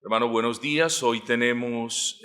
Hermano, buenos días. Hoy tenemos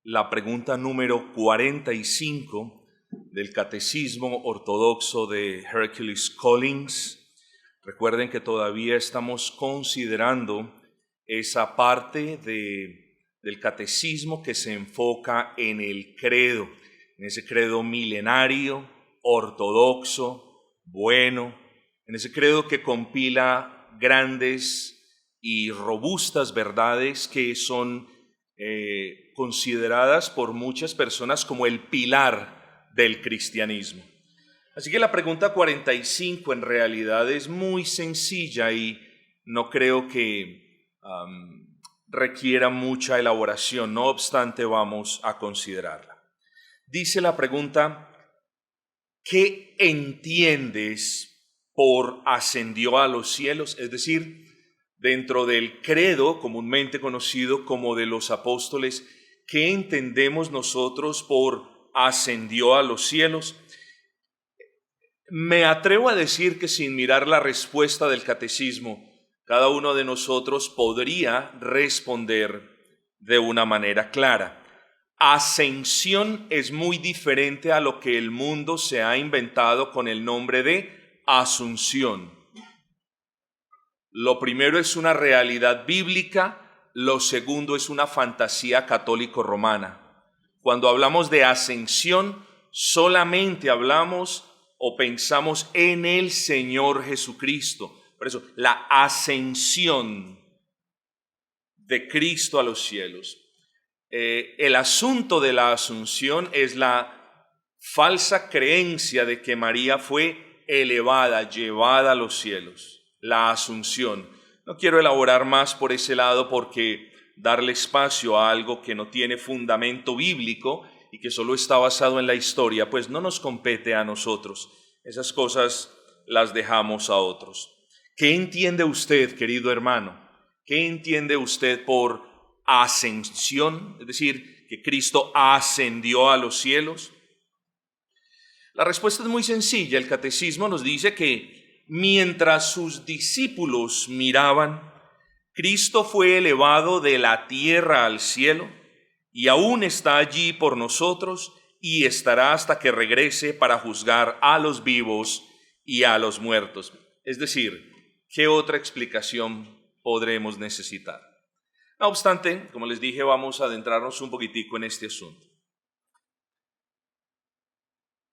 la pregunta número 45 del Catecismo Ortodoxo de Hercules Collins. Recuerden que todavía estamos considerando esa parte del Catecismo que se enfoca en el credo, en ese credo milenario, ortodoxo, bueno, en ese credo que compila grandes y robustas verdades que son consideradas por muchas personas como el pilar del cristianismo. Así que la pregunta 45 en realidad es muy sencilla y no creo que requiera mucha elaboración, no obstante vamos a considerarla. Dice la pregunta: ¿qué entiendes por ascendió a los cielos? Es decir, dentro del credo comúnmente conocido como de los apóstoles, ¿qué entendemos nosotros por ascendió a los cielos? Me atrevo a decir que sin mirar la respuesta del catecismo, cada uno de nosotros podría responder de una manera clara. Ascensión es muy diferente a lo que el mundo se ha inventado con el nombre de asunción. Lo primero es una realidad bíblica, lo segundo es una fantasía católico-romana. Cuando hablamos de ascensión, solamente hablamos o pensamos en el Señor Jesucristo. Por eso, la ascensión de Cristo a los cielos. El asunto de la asunción es la falsa creencia de que María fue elevada, llevada a los cielos. La asunción. No quiero elaborar más por ese lado porque darle espacio a algo que no tiene fundamento bíblico y que solo está basado en la historia, pues no nos compete a nosotros. Esas cosas las dejamos a otros. ¿Qué entiende usted, querido hermano? ¿Qué entiende usted por ascensión? Es decir, que Cristo ascendió a los cielos. La respuesta es muy sencilla. El catecismo nos dice que mientras sus discípulos miraban, Cristo fue elevado de la tierra al cielo y aún está allí por nosotros y estará hasta que regrese para juzgar a los vivos y a los muertos. Es decir, ¿qué otra explicación podremos necesitar? No obstante, como les dije, vamos a adentrarnos un poquitico en este asunto.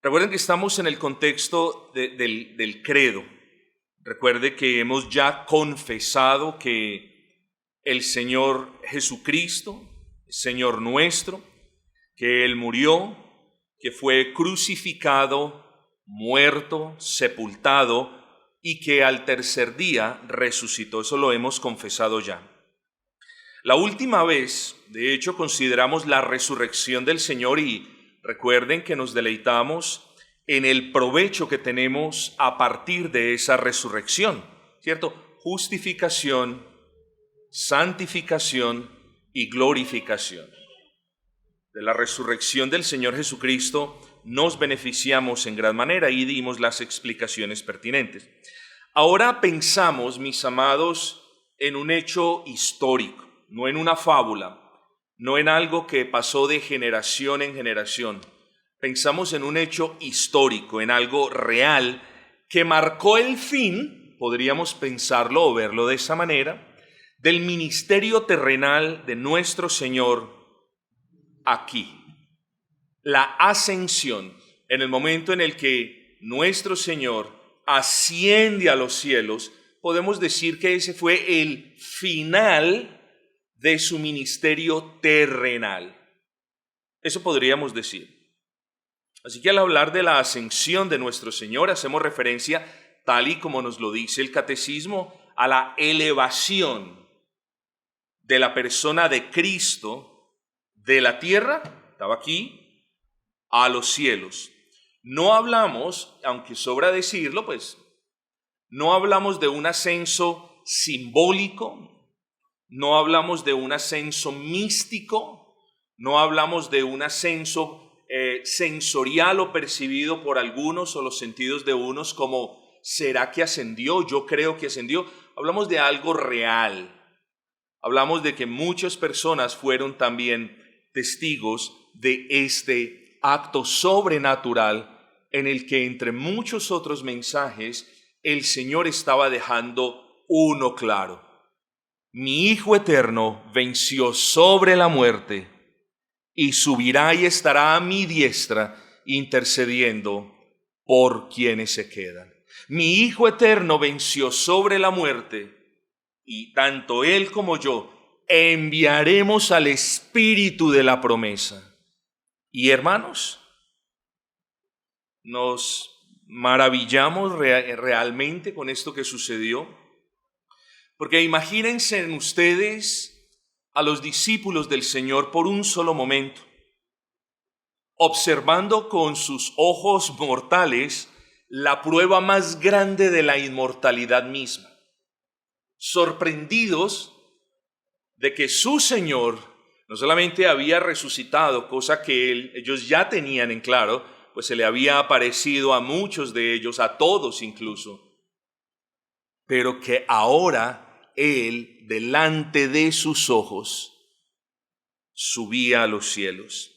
Recuerden que estamos en el contexto del credo. Recuerde que hemos ya confesado que el Señor Jesucristo, Señor nuestro, que Él murió, que fue crucificado, muerto, sepultado y que al tercer día resucitó. Eso lo hemos confesado ya. La última vez, de hecho, consideramos la resurrección del Señor y recuerden que nos deleitamos en el provecho que tenemos a partir de esa resurrección, ¿cierto? Justificación, santificación y glorificación. De la resurrección del Señor Jesucristo nos beneficiamos en gran manera y dimos las explicaciones pertinentes. Ahora pensamos, mis amados, en un hecho histórico, no en una fábula, no en algo que pasó de generación en generación. Pensamos en un hecho histórico, en algo real que marcó el fin, podríamos pensarlo o verlo de esa manera, del ministerio terrenal de nuestro Señor aquí. La ascensión, en el momento en el que nuestro Señor asciende a los cielos, podemos decir que ese fue el final de su ministerio terrenal. Eso podríamos decir. Así que al hablar de la ascensión de nuestro Señor, hacemos referencia, tal y como nos lo dice el catecismo, a la elevación de la persona de Cristo de la tierra, estaba aquí, a los cielos. No hablamos, aunque sobra decirlo, pues, no hablamos de un ascenso simbólico, no hablamos de un ascenso místico, no hablamos de un ascenso sensorial o percibido por algunos o los sentidos de unos como ¿será que ascendió? Yo creo que ascendió. Hablamos de algo real, hablamos de que muchas personas fueron también testigos de este acto sobrenatural en el que, entre muchos otros mensajes, el Señor estaba dejando uno claro: mi Hijo eterno venció sobre la muerte y subirá y estará a mi diestra intercediendo por quienes se quedan. Mi Hijo eterno venció sobre la muerte y tanto Él como yo enviaremos al Espíritu de la promesa. Y hermanos, nos maravillamos realmente con esto que sucedió, porque imagínense en ustedes a los discípulos del Señor por un solo momento, observando con sus ojos mortales la prueba más grande de la inmortalidad misma, sorprendidos de que su Señor no solamente había resucitado, cosa que ellos ya tenían en claro, pues se le había aparecido a muchos de ellos, a todos incluso, pero que ahora Él, delante de sus ojos, subía a los cielos.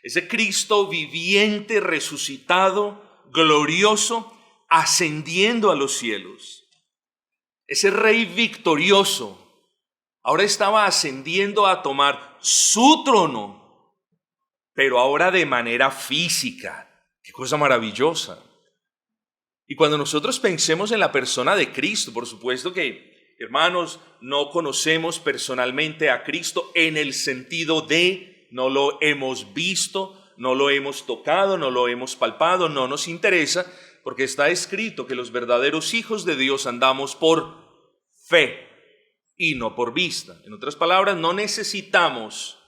Ese Cristo viviente, resucitado, glorioso, ascendiendo a los cielos. Ese Rey victorioso ahora estaba ascendiendo a tomar su trono, pero ahora de manera física. ¡Qué cosa maravillosa! Y cuando nosotros pensemos en la persona de Cristo, por supuesto que, hermanos, no conocemos personalmente a Cristo en el sentido de no lo hemos visto, no lo hemos tocado, no lo hemos palpado, no nos interesa, porque está escrito que los verdaderos hijos de Dios andamos por fe y no por vista. En otras palabras, no necesitamos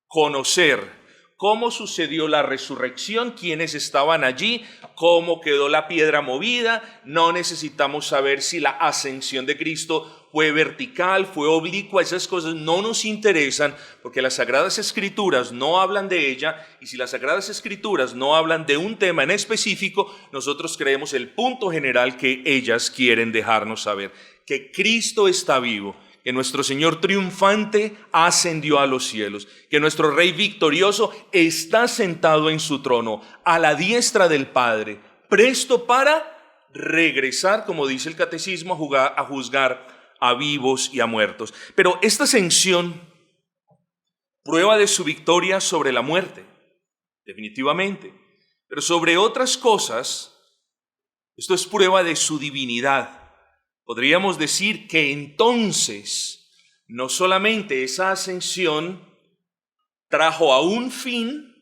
conocer cómo sucedió la resurrección, quiénes estaban allí, cómo quedó la piedra movida. No necesitamos saber si la ascensión de Cristo fue vertical, fue oblicua. Esas cosas no nos interesan porque las Sagradas Escrituras no hablan de ella, y si las Sagradas Escrituras no hablan de un tema en específico, nosotros creemos el punto general que ellas quieren dejarnos saber: que Cristo está vivo, que nuestro Señor triunfante ascendió a los cielos, que nuestro Rey victorioso está sentado en su trono, a la diestra del Padre, presto para regresar, como dice el Catecismo, a juzgar a vivos y a muertos. Pero esta ascensión, prueba de su victoria sobre la muerte, definitivamente. Pero sobre otras cosas, esto es prueba de su divinidad. Podríamos decir que entonces no solamente esa ascensión trajo a un fin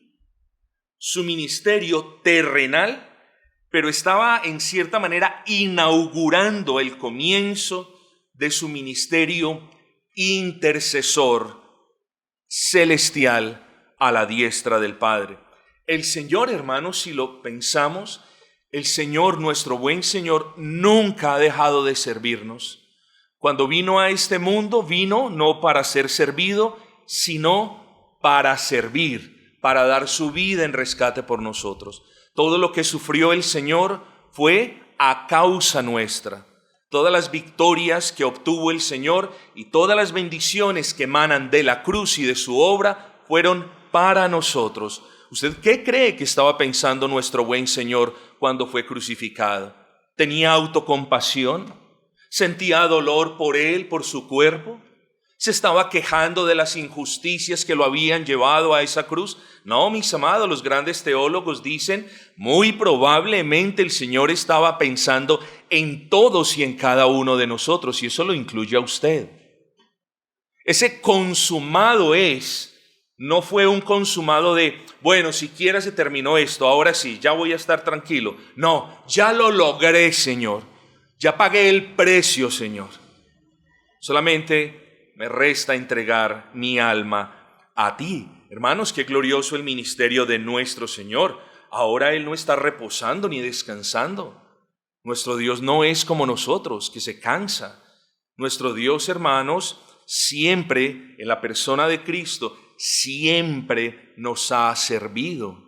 su ministerio terrenal, pero estaba en cierta manera inaugurando el comienzo de su ministerio intercesor celestial a la diestra del Padre. El Señor, hermanos, si lo pensamos, el Señor, nuestro buen Señor, nunca ha dejado de servirnos. Cuando vino a este mundo, vino no para ser servido, sino para servir, para dar su vida en rescate por nosotros. Todo lo que sufrió el Señor fue a causa nuestra. Todas las victorias que obtuvo el Señor y todas las bendiciones que emanan de la cruz y de su obra fueron para nosotros. ¿Usted qué cree que estaba pensando nuestro buen Señor cuando fue crucificado? ¿Tenía autocompasión? ¿Sentía dolor por Él, por su cuerpo? ¿Se estaba quejando de las injusticias que lo habían llevado a esa cruz? No, mis amados, los grandes teólogos dicen, muy probablemente el Señor estaba pensando en todos y en cada uno de nosotros, y eso lo incluye a usted. Ese consumado no fue un consumado de, bueno, siquiera se terminó esto, ahora sí, ya voy a estar tranquilo. No, ya lo logré, Señor. Ya pagué el precio, Señor. Solamente me resta entregar mi alma a ti. Hermanos, qué glorioso el ministerio de nuestro Señor. Ahora Él no está reposando ni descansando. Nuestro Dios no es como nosotros, que se cansa. Nuestro Dios, hermanos, siempre, en la persona de Cristo, siempre nos ha servido.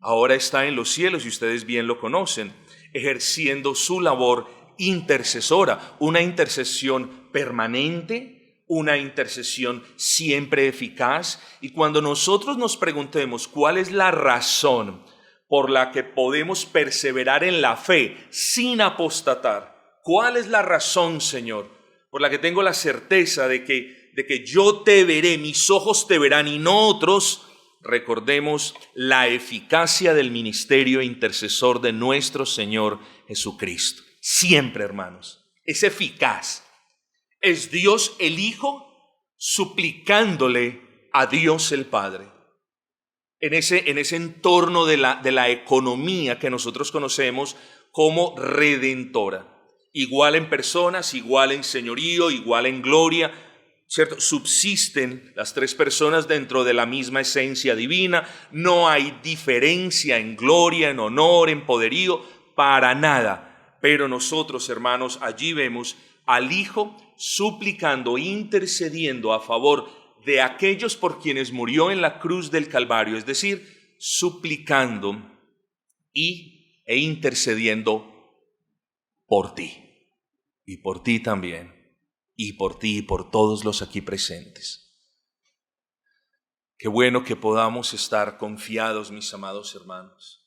Ahora está en los cielos y ustedes bien lo conocen, ejerciendo su labor intercesora, una intercesión permanente, una intercesión siempre eficaz. Y cuando nosotros nos preguntemos cuál es la razón por la que podemos perseverar en la fe sin apostatar, ¿cuál es la razón, Señor, por la que tengo la certeza de que yo te veré, mis ojos te verán y no otros? Recordemos la eficacia del ministerio intercesor de nuestro Señor Jesucristo. Siempre, hermanos, es eficaz. Es Dios el Hijo suplicándole a Dios el Padre. En ese entorno de la economía que nosotros conocemos como redentora. Igual en personas, igual en señorío, igual en gloria, ¿cierto? Subsisten las tres personas dentro de la misma esencia divina. No hay diferencia en gloria, en honor, en poderío, para nada. Pero nosotros, hermanos, allí vemos al Hijo suplicando, intercediendo a favor de aquellos por quienes murió en la cruz del Calvario, es decir, suplicando e intercediendo por ti, y por ti también, y por ti y por todos los aquí presentes. Qué bueno que podamos estar confiados, mis amados hermanos.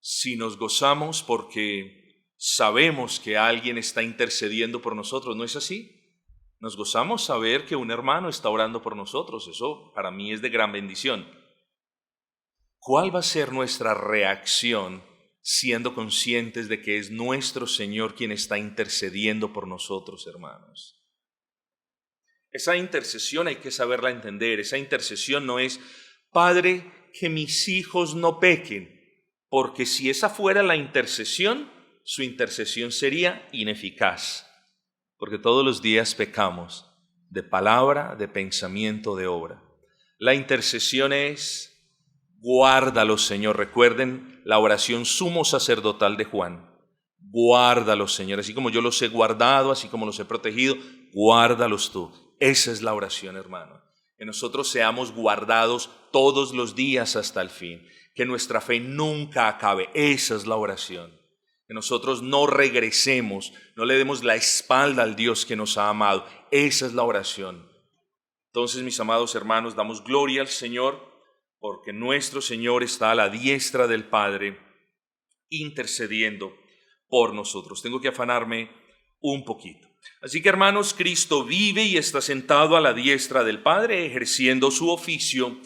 Si nos gozamos porque sabemos que alguien está intercediendo por nosotros, ¿no es así? Nos gozamos saber que un hermano está orando por nosotros. Eso para mí es de gran bendición. ¿Cuál va a ser nuestra reacción siendo conscientes de que es nuestro Señor quien está intercediendo por nosotros, hermanos? Esa intercesión hay que saberla entender. Esa intercesión no es, Padre, que mis hijos no pequen, porque si esa fuera la intercesión, su intercesión sería ineficaz. Porque todos los días pecamos, de palabra, de pensamiento, de obra. La intercesión es, guárdalos, Señor. Recuerden la oración sumo sacerdotal de Juan. Guárdalos, Señor. Así como yo los he guardado, así como los he protegido, guárdalos tú. Esa es la oración, hermano. Que nosotros seamos guardados todos los días hasta el fin. Que nuestra fe nunca acabe. Esa es la oración. Que nosotros no regresemos, no le demos la espalda al Dios que nos ha amado. Esa es la oración. Entonces, mis amados hermanos, damos gloria al Señor, porque nuestro Señor está a la diestra del Padre, intercediendo por nosotros. Tengo que afanarme un poquito. Así que, hermanos, Cristo vive y está sentado a la diestra del Padre, ejerciendo su oficio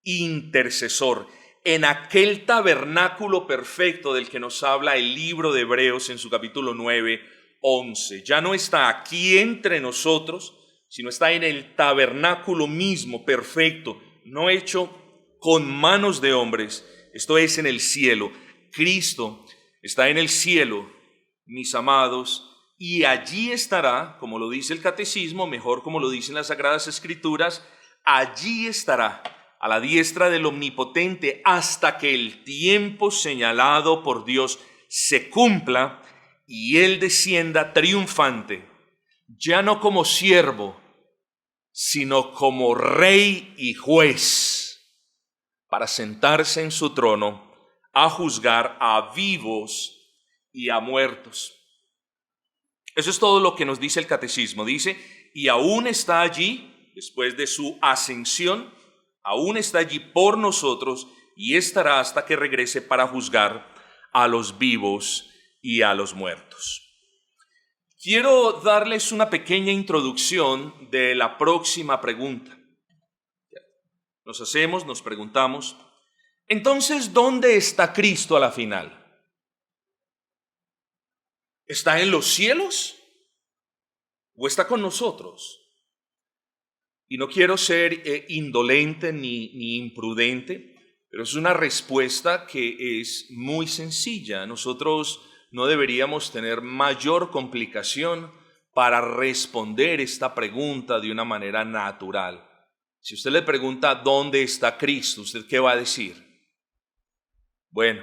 intercesor. En aquel tabernáculo perfecto del que nos habla el libro de Hebreos en su capítulo 9, 11. Ya no está aquí entre nosotros, sino está en el tabernáculo mismo perfecto, no hecho con manos de hombres. Esto es en el cielo. Cristo está en el cielo, mis amados, y allí estará, como lo dice el catecismo, mejor como lo dicen las Sagradas Escrituras, allí estará a la diestra del Omnipotente hasta que el tiempo señalado por Dios se cumpla y Él descienda triunfante, ya no como siervo, sino como Rey y Juez, para sentarse en su trono a juzgar a vivos y a muertos. Eso es todo lo que nos dice el catecismo. Dice, y aún está allí, después de su ascensión, aún está allí por nosotros y estará hasta que regrese para juzgar a los vivos y a los muertos. Quiero darles una pequeña introducción de la próxima pregunta. Nos preguntamos, entonces, ¿dónde está Cristo a la final? ¿Está en los cielos o está con nosotros? Y no quiero ser indolente ni imprudente, pero es una respuesta que es muy sencilla. Nosotros no deberíamos tener mayor complicación para responder esta pregunta de una manera natural. Si usted le pregunta ¿dónde está Cristo?, ¿usted qué va a decir? Bueno,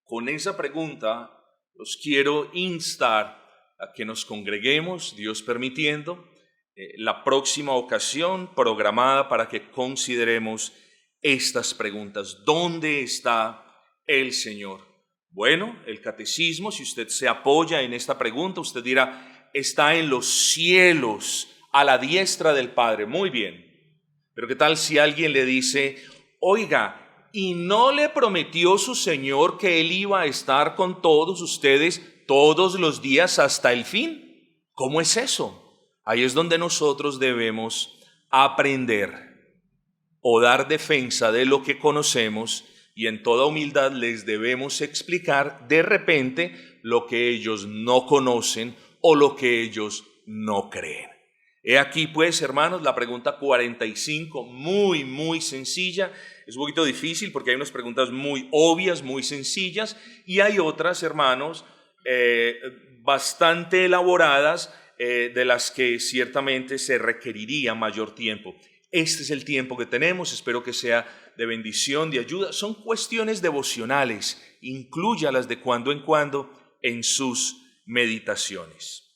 con esa pregunta los quiero instar a que nos congreguemos, Dios permitiendo, la próxima ocasión programada para que consideremos estas preguntas. ¿Dónde está el Señor? Bueno, el catecismo, si usted se apoya en esta pregunta, usted dirá, está en los cielos, a la diestra del Padre. Muy bien. Pero ¿qué tal si alguien le dice, oiga, ¿y no le prometió su Señor que Él iba a estar con todos ustedes todos los días hasta el fin? ¿Cómo es eso? Ahí es donde nosotros debemos aprender o dar defensa de lo que conocemos y en toda humildad les debemos explicar de repente lo que ellos no conocen o lo que ellos no creen. He aquí pues, hermanos, la pregunta 45, muy sencilla. Es un poquito difícil porque hay unas preguntas muy obvias, muy sencillas, y hay otras, hermanos, bastante elaboradas, de las que ciertamente se requeriría mayor tiempo. Este es el tiempo que tenemos, espero que sea de bendición, de ayuda. Son cuestiones devocionales, inclúyalas de cuando en cuando en sus meditaciones.